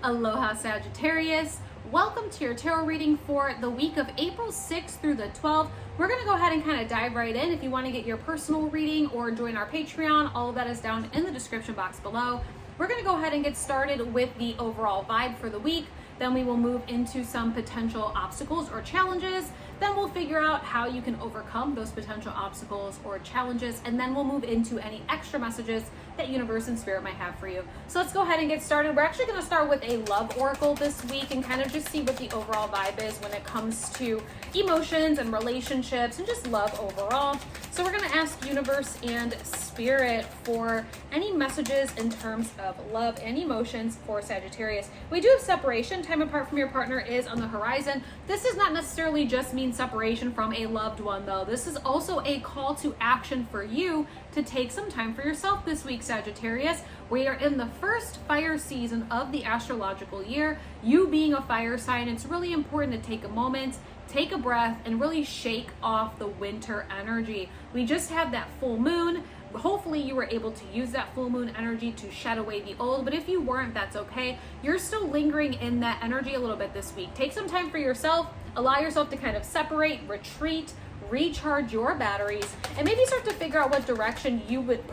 Aloha Sagittarius. Welcome to your tarot reading for the week of April 6th through the 12th. We're going to go ahead and kind of dive right in. If you want to get your personal reading or join our Patreon, all of that is down in the description box below. We're going to go ahead and get started with the overall vibe for the week. Then we will move into some potential obstacles or challenges. Then we'll figure out how you can overcome those potential obstacles or challenges. And then we'll move into any extra messages that universe and spirit might have for you. So let's go ahead and get started. We're actually going to start with a love oracle this week and kind of just see what the overall vibe is when it comes to emotions and relationships and just love overall. So we're going to ask universe and spirit for any messages in terms of love and emotions for Sagittarius. We do have separation. Time apart from your partner is on the horizon. This does not necessarily just mean separation from a loved one, though. This is also a call to action for you to take some time for yourself this week, Sagittarius. We are in the first fire season of the astrological year. You being a fire sign, it's really important to take a moment, take a breath, and really shake off the winter energy. We just had that full moon. Hopefully you were able to use that full moon energy to shed away the old, but if you weren't, that's okay. You're still lingering in that energy a little bit this week. Take some time for yourself, allow yourself to kind of separate, retreat, recharge your batteries, and maybe start to figure out what direction you would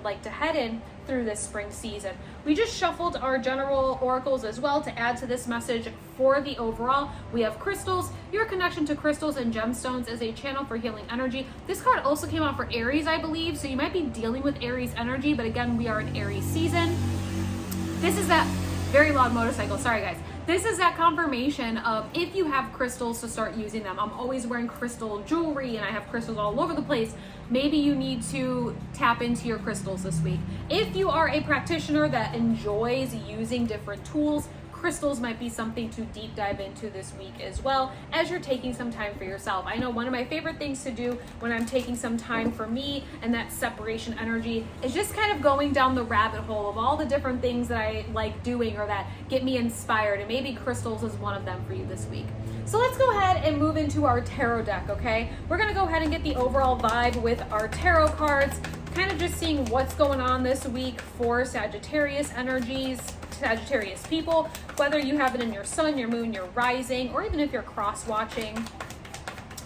like to head in through this spring season. We just shuffled our general oracles as well to add to this message for the overall. We have crystals. Your connection to crystals and gemstones is a channel for healing energy. This card also came out for Aries, I believe, so you might be dealing with Aries energy, but again, we are in Aries season. This is that very loud motorcycle. Sorry, guys. This is that confirmation of if you have crystals, to start using them. I'm always wearing crystal jewelry and I have crystals all over the place. Maybe you need to tap into your crystals this week. If you are a practitioner that enjoys using different tools, crystals might be something to deep dive into this week as well as you're taking some time for yourself. I know one of my favorite things to do when I'm taking some time for me and that separation energy is just kind of going down the rabbit hole of all the different things that I like doing or that get me inspired, and maybe crystals is one of them for you this week. So let's go ahead and move into our tarot deck, okay? We're gonna go ahead and get the overall vibe with our tarot cards, kind of just seeing what's going on this week for Sagittarius energies, Sagittarius people, whether you have it in your sun, your moon, your rising, or even if you're cross-watching.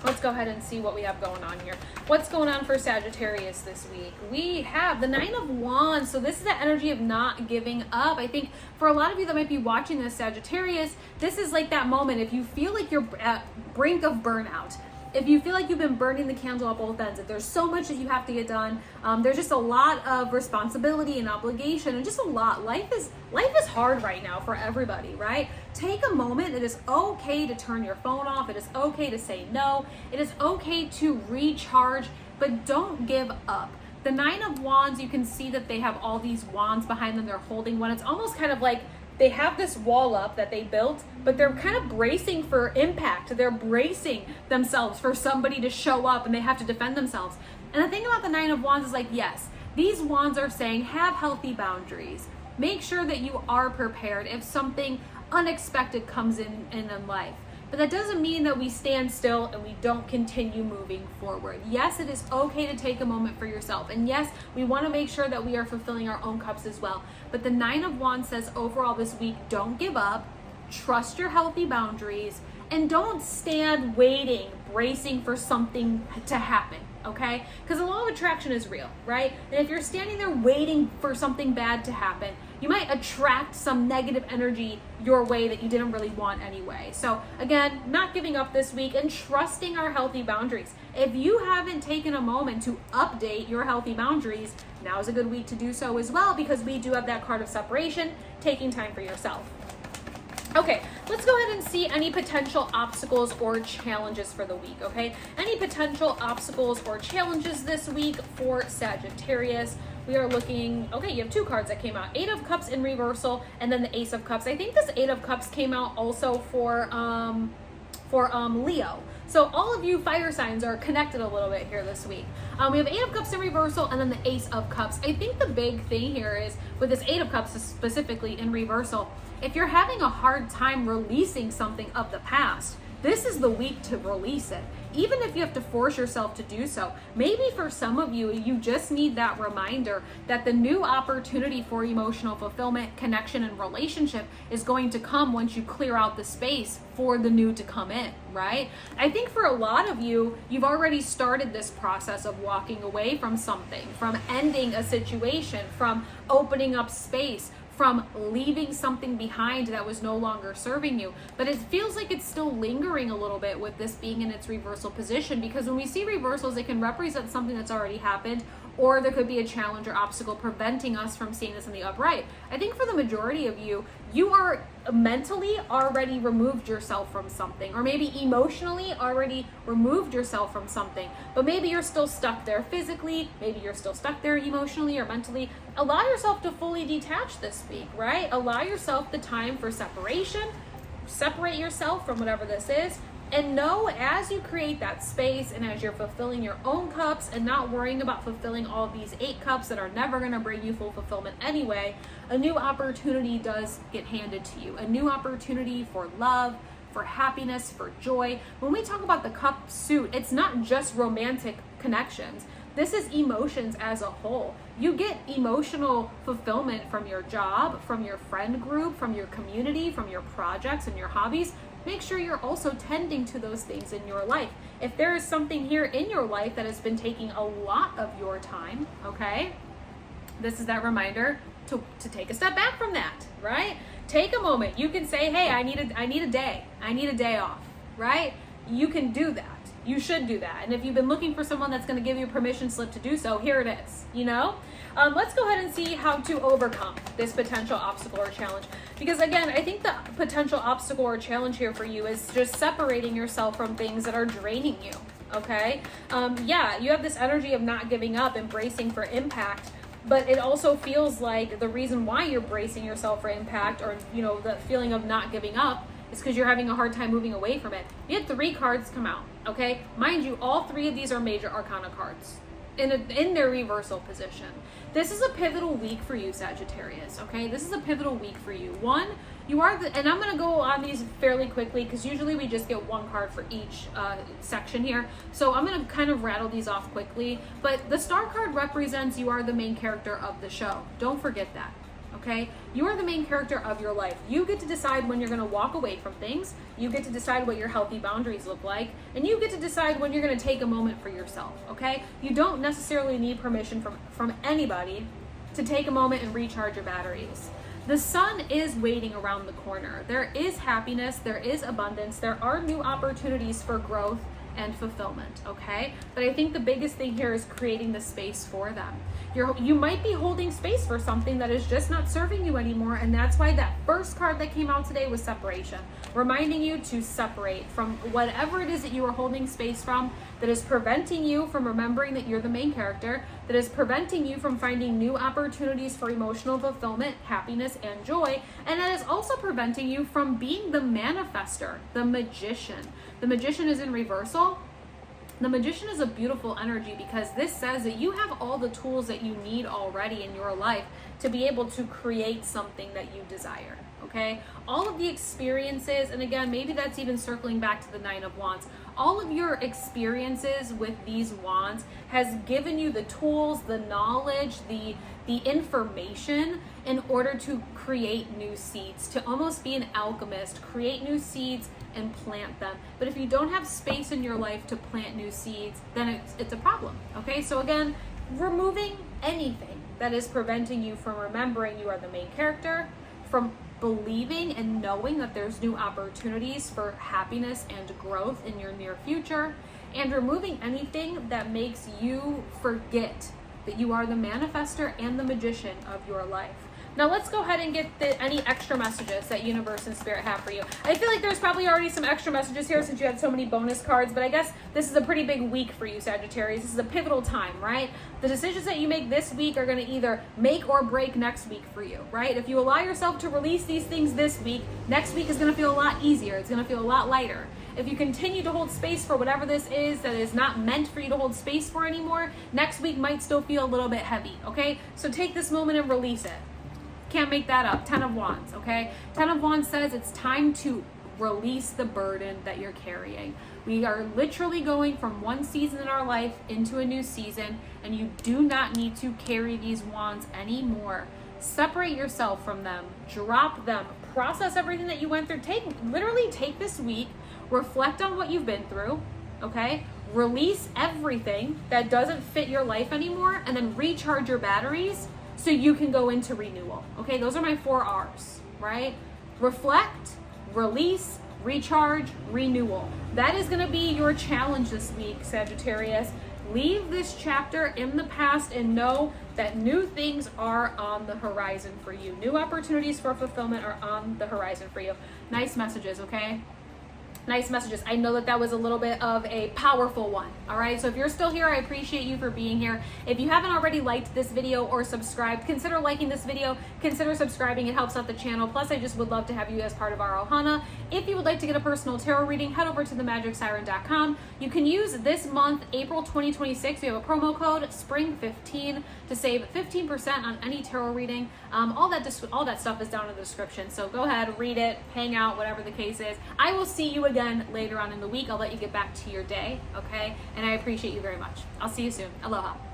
Let's go ahead and see what we have going on here. What's going on for Sagittarius this week? We have the Nine of Wands. So this is the energy of not giving up. I think for a lot of you that might be watching this, Sagittarius, this is like that moment if you feel like you're at brink of burnout. If you feel like you've been burning the candle at both ends, if there's so much that you have to get done, there's just a lot of responsibility and obligation and just a lot. Life is hard right now for everybody, right? Take a moment. It is okay to turn your phone off. It is okay to say no. It is okay to recharge, but don't give up. The Nine of Wands, you can see that they have all these wands behind them. They're holding one. It's almost kind of like they have this wall up that they built, but they're kind of bracing for impact. They're bracing themselves for somebody to show up and they have to defend themselves. And the thing about the Nine of Wands is like, yes, these wands are saying have healthy boundaries. Make sure that you are prepared if something unexpected comes in life. But that doesn't mean that we stand still and we don't continue moving forward. Yes, it is okay to take a moment for yourself. And yes, we want to make sure that we are fulfilling our own cups as well. But the Nine of Wands says overall this week, don't give up, trust your healthy boundaries, and don't stand waiting, bracing for something to happen, okay? Because the law of attraction is real, right? And if you're standing there waiting for something bad to happen, you might attract some negative energy your way that you didn't really want anyway. So again, not giving up this week and trusting our healthy boundaries. If you haven't taken a moment to update your healthy boundaries, now is a good week to do so as well, because we do have that card of separation, taking time for yourself. Okay, let's go ahead and see any potential obstacles or challenges for the week, okay? Any potential obstacles or challenges this week for Sagittarius. We are looking, okay, you have two cards that came out. Eight of Cups in reversal, and then the Ace of Cups. I think this Eight of Cups came out also for Leo. So all of you fire signs are connected a little bit here this week. We have Eight of Cups in reversal and then the Ace of Cups. I think the big thing here is with this Eight of Cups specifically in reversal, if you're having a hard time releasing something of the past, this is the week to release it. Even if you have to force yourself to do so. Maybe for some of you, you just need that reminder that the new opportunity for emotional fulfillment, connection, and relationship is going to come once you clear out the space for the new to come in, right? I think for a lot of you, you've already started this process of walking away from something, from ending a situation, from opening up space, from leaving something behind that was no longer serving you. But it feels like it's still lingering a little bit with this being in its reversal position, because when we see reversals, it can represent something that's already happened, or there could be a challenge or obstacle preventing us from seeing this in the upright. I think for the majority of you, you are mentally already removed yourself from something, or maybe emotionally already removed yourself from something, but maybe you're still stuck there physically, maybe you're still stuck there emotionally or mentally. Allow yourself to fully detach this week, right? Allow yourself the time for separation, separate yourself from whatever this is, and know as you create that space and as you're fulfilling your own cups and not worrying about fulfilling all of these 8 cups that are never going to bring you full fulfillment anyway, a new opportunity does get handed to you. A new opportunity for love, for happiness, for joy. When we talk about the cup suit, it's not just romantic connections. This is emotions as a whole. You get emotional fulfillment from your job, from your friend group, from your community, from your projects and your hobbies. Make sure you're also tending to those things in your life. If there is something here in your life that has been taking a lot of your time, okay, this is that reminder to take a step back from that, right? Take a moment. You can say, hey, I need a day. I need a day off, right? You can do that. You should do that. And if you've been looking for someone that's going to give you a permission slip to do so, here it is, you know? Let's go ahead and see how to overcome this potential obstacle or challenge. Because again, I think the potential obstacle or challenge here for you is just separating yourself from things that are draining you, okay? Yeah, you have this energy of not giving up, embracing for impact, but it also feels like the reason why you're bracing yourself for impact, or, you know, the feeling of not giving up, is because you're having a hard time moving away from it. You had 3 cards come out, okay? Mind you, all 3 of these are major arcana cards in their reversal position. This is a pivotal week for you, Sagittarius, okay? This is a pivotal week for you. One, you are and I'm going to go on these fairly quickly because usually we just get 1 card for each section here. So I'm going to kind of rattle these off quickly. But the star card represents you are the main character of the show. Don't forget that. Okay, you are the main character of your life. You get to decide when you're going to walk away from things. You get to decide what your healthy boundaries look like, and you get to decide when you're going to take a moment for yourself. Okay, you don't necessarily need permission from anybody to take a moment and recharge your batteries. The sun is waiting around the corner. There is happiness, there is abundance, there are new opportunities for growth and fulfillment, okay? But I think the biggest thing here is creating the space for them. You might be holding space for something that is just not serving you anymore, and that's why that first card that came out today was separation, reminding you to separate from whatever it is that you are holding space from that is preventing you from remembering that you're the main character, that is preventing you from finding new opportunities for emotional fulfillment, happiness, and joy, and that is also preventing you from being the manifester, the magician. The magician is in reversal. The magician is a beautiful energy because this says that you have all the tools that you need already in your life to be able to create something that you desire, okay? All of the experiences, and again, maybe that's even circling back to the 9 of Wands, all of your experiences with these wands has given you the tools, the knowledge, the information in order to create new seeds, to almost be an alchemist, create new seeds and plant them. But if you don't have space in your life to plant new seeds, then it's a problem, okay? So again, removing anything that is preventing you from remembering you are the main character, from believing and knowing that there's new opportunities for happiness and growth in your near future, and removing anything that makes you forget that you are the manifester and the magician of your life. Now let's go ahead and get any extra messages that universe and spirit have for you. I feel like there's probably already some extra messages here since you had so many bonus cards, but I guess this is a pretty big week for you, Sagittarius. This is a pivotal time, right? The decisions that you make this week are going to either make or break next week for you, right? If you allow yourself to release these things this week, next week is going to feel a lot easier. It's going to feel a lot lighter. If you continue to hold space for whatever this is that is not meant for you to hold space for anymore, next week might still feel a little bit heavy, okay? So take this moment and release it. Can't make that up. 10 of Wands, okay? 10 of Wands says it's time to release the burden that you're carrying. We are literally going from one season in our life into a new season, and you do not need to carry these wands anymore. Separate yourself from them, drop them, process everything that you went through. Literally take this week, reflect on what you've been through, okay? Release everything that doesn't fit your life anymore, and then recharge your batteries so you can go into renewal, okay? Those are my 4 R's, right? Reflect, release, recharge, renewal. That is going to be your challenge this week, Sagittarius. Leave this chapter in the past and know that new things are on the horizon for you. New opportunities for fulfillment are on the horizon for you. Nice messages, okay? Nice messages. I know that that was a little bit of a powerful one. All right. So if you're still here, I appreciate you for being here. If you haven't already liked this video or subscribed, consider liking this video. Consider subscribing. It helps out the channel. Plus, I just would love to have you as part of our Ohana. If you would like to get a personal tarot reading, head over to themagicsiren.com. You can use this month, April 2026. We have a promo code SPRING15 to save 15% on any tarot reading. All that stuff is down in the description. So go ahead, read it, hang out, whatever the case is. I will see you again later on in the week. I'll let you get back to your day, okay? And I appreciate you very much. I'll see you soon. Aloha.